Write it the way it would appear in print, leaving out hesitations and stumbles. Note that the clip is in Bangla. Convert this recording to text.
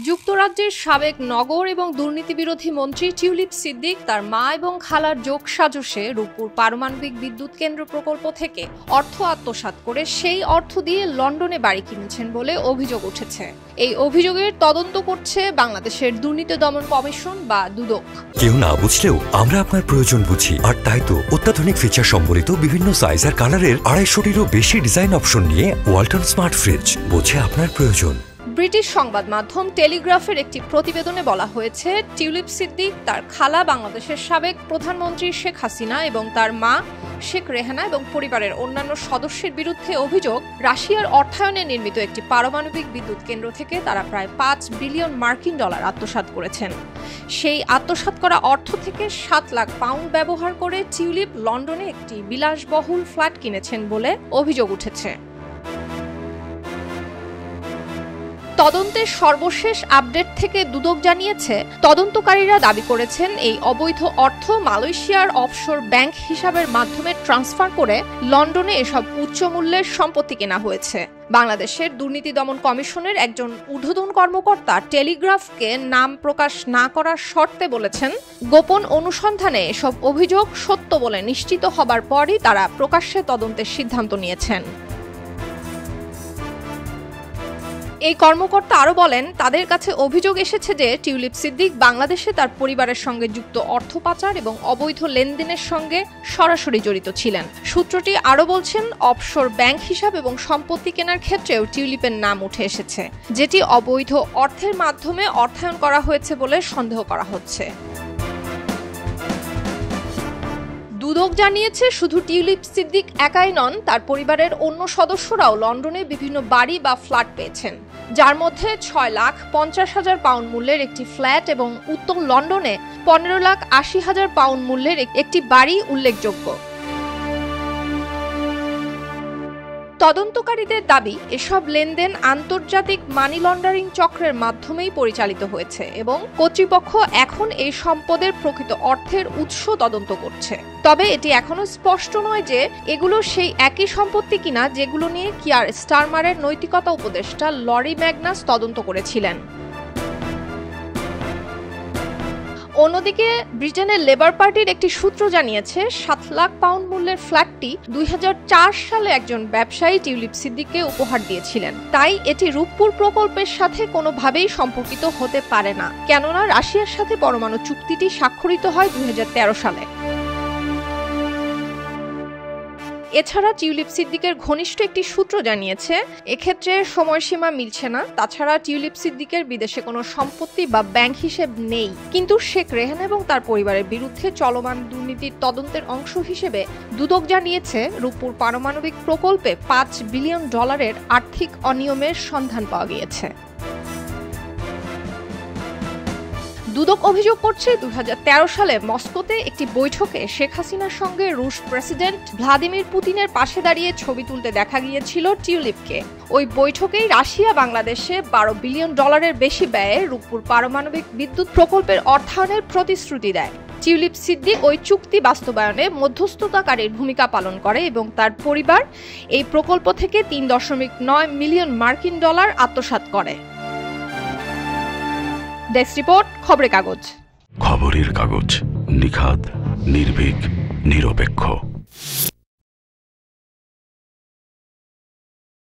যুক্তরাজ্যের সাবেক নগর এবং দুর্নীতিবিরোধী মন্ত্রী টিউলিপ সিদ্দিক তার মা এবং খালার যোগসাজশে রূপপুর পারমাণবিক বিদ্যুৎ কেন্দ্র প্রকল্প থেকে অর্থ আত্মসাৎ করে সেই অর্থ দিয়ে লন্ডনে বাড়ি কিনেছেন বলে অভিযোগ উঠেছে। এই অভিযোগের তদন্ত করছে বাংলাদেশের দুর্নীতি দমন কমিশন বা দুদক। কেউ না বুঝলেও আমরা আপনার প্রয়োজন বুঝি, আর তাই তো অত্যাধুনিক ফিচার সম্বলিত বিভিন্ন সাইজ আর কালারের 250-টিরও বেশি ডিজাইন অপশন নিয়ে ওয়ালটন স্মার্ট ফ্রিজ বোঝে আপনার প্রয়োজন। ব্রিটিশ সংবাদ মাধ্যম টেলিগ্রাফের একটি প্রতিবেদনে বলা হয়েছে, টিউলিপ সিদ্দিক তার খালা বাংলাদেশের সাবেক প্রধানমন্ত্রী শেখ হাসিনা এবং তার মা শেখ রেহানা এবং পরিবারের অন্যান্য সদস্যের বিরুদ্ধে অভিযোগ, রাশিয়ার অর্থায়নে নির্মিত একটি পারমাণবিক বিদ্যুৎ কেন্দ্র থেকে তারা প্রায় 5 বিলিয়ন মার্কিন ডলার আত্মসাৎ করেছেন। সেই আত্মসাৎ করা অর্থ থেকে 7 লাখ পাউন্ড ব্যবহার করে টিউলিপ লন্ডনে একটি বিলাসবহুল ফ্ল্যাট কিনেছেন বলে অভিযোগ উঠেছে। তদন্তের সর্বশেষ আপডেট থেকে দুদক জানিয়েছে, তদন্তকারীরা দাবি করেছেন এই অবৈধ অর্থ মালয়েশিয়ার অফশোর ব্যাংক হিসাবের মাধ্যমে ট্রান্সফার করে লন্ডনে এসব উচ্চ মূল্যের সম্পত্তি কেনা হয়েছে। বাংলাদেশের দুর্নীতি দমন কমিশনের একজন ঊর্ধ্বতন কর্মকর্তা টেলিগ্রাফকে নাম প্রকাশ না করার শর্তে বলেছেন, গোপন অনুসন্ধানে এসব অভিযোগ সত্য বলে নিশ্চিত হবার পরই তারা প্রকাশ্যে তদন্তের সিদ্ধান্ত নিয়েছেন। এই কর্মকর্তা আরও বলেন, তাদের কাছে অভিযোগ এসেছে যে টিউলিপ সিদ্দিক বাংলাদেশে তার পরিবারের সঙ্গে যুক্ত অর্থ পাচার এবং অবৈধ লেনদেনের সঙ্গে সরাসরি জড়িত ছিলেন। সূত্রটি আরও বলছেন, অফশোর ব্যাংক হিসাব এবং সম্পত্তি কেনার ক্ষেত্রেও টিউলিপের নাম উঠে এসেছে, যেটি অবৈধ অর্থের মাধ্যমে অর্থায়ন করা হয়েছে বলে সন্দেহ করা হচ্ছে। দুদক জানিয়েছে, শুধু টিউলিপ সিদ্দিক একাই নন, তার পরিবারের অন্য সদস্যরাও লন্ডনে বিভিন্ন বাড়ি বা ফ্ল্যাট পেয়েছেন, যার মধ্যে 6,50,000 পাউন্ড মূল্যের একটি ফ্ল্যাট এবং উত্তর লন্ডনে 15,80,000 পাউন্ড মূল্যের একটি বাড়ি উল্লেখযোগ্য। তদন্তকারীদের দাবি, এসব লেনদেন আন্তর্জাতিক মানি লন্ডারিং চক্রের মাধ্যমেই পরিচালিত হয়েছে এবং কর্তৃপক্ষ এখন এই সম্পদের প্রকৃত অর্থের উৎস তদন্ত করছে। তবে এটি এখনো স্পষ্ট নয় যে এগুলো সেই একই সম্পত্তি কিনা যেগুলো নিয়ে কিয়ার স্টারমারের নৈতিকতা উপদেষ্টা লরি ম্যাগনাস তদন্ত করেছিলেন। অন্যদিকে ব্রিটেনের লেবার পার্টির একটি সূত্র জানিয়েছে, 7 লাখ পাউন্ড মূল্যের ফ্ল্যাটটি 2004 সালে একজন ব্যবসায়ী টিউলিপ সিদ্দিককে উপহার দিয়েছিলেন। তাই এটি রূপপুর প্রকল্পের সাথে কোনোভাবেই সম্পর্কিত হতে পারে না, কেননা রাশিয়ার সাথে পরমাণু চুক্তিটি স্বাক্ষরিত হয় 2013 সালে। এছাড়া টিউলিপ সিদ্দিকের ঘনিষ্ঠ একটি সূত্র জানিয়েছে, এক্ষেত্রে সময়সীমা মিলছে না। তাছাড়া টিউলিপ সিদ্দিকের বিদেশে কোনো সম্পত্তি বা ব্যাংক হিসেব নেই, কিন্তু শেখ রেহানা এবং তার পরিবারের বিরুদ্ধে চলমান দুর্নীতির তদন্তের অংশ হিসেবে দুদক জানিয়েছে, রূপপুর পারমাণবিক প্রকল্পে 5 বিলিয়ন ডলারের আর্থিক অনিয়মের সন্ধান পাওয়া গিয়েছে। দুদক অভিযোগ করছে, 2013 সালে মস্কোতে একটি বৈঠকে শেখ হাসিনার সঙ্গে রুশ প্রেসিডেন্ট ভ্লাদিমির পুতিনের পাশে দাঁড়িয়ে ছবি তুলতে দেখা গিয়েছিল টিউলিপকে। ওই বৈঠকেই রাশিয়া বাংলাদেশে 12 বিলিয়ন ডলারের বেশি ব্যয়ে রূপপুর পারমাণবিক বিদ্যুৎ প্রকল্পের অর্থায়নের প্রতিশ্রুতি দেয়। টিউলিপ সিদ্দিক ওই চুক্তি বাস্তবায়নে মধ্যস্থতাকারীর ভূমিকা পালন করে এবং তার পরিবার এই প্রকল্প থেকে 3.9 মিলিয়ন মার্কিন ডলার আত্মসাৎ করে। ডেস্ক রিপোর্ট, খবরের কাগজ। খবরের কাগজ, নিখাদ, নির্ভীক, নিরপেক্ষ।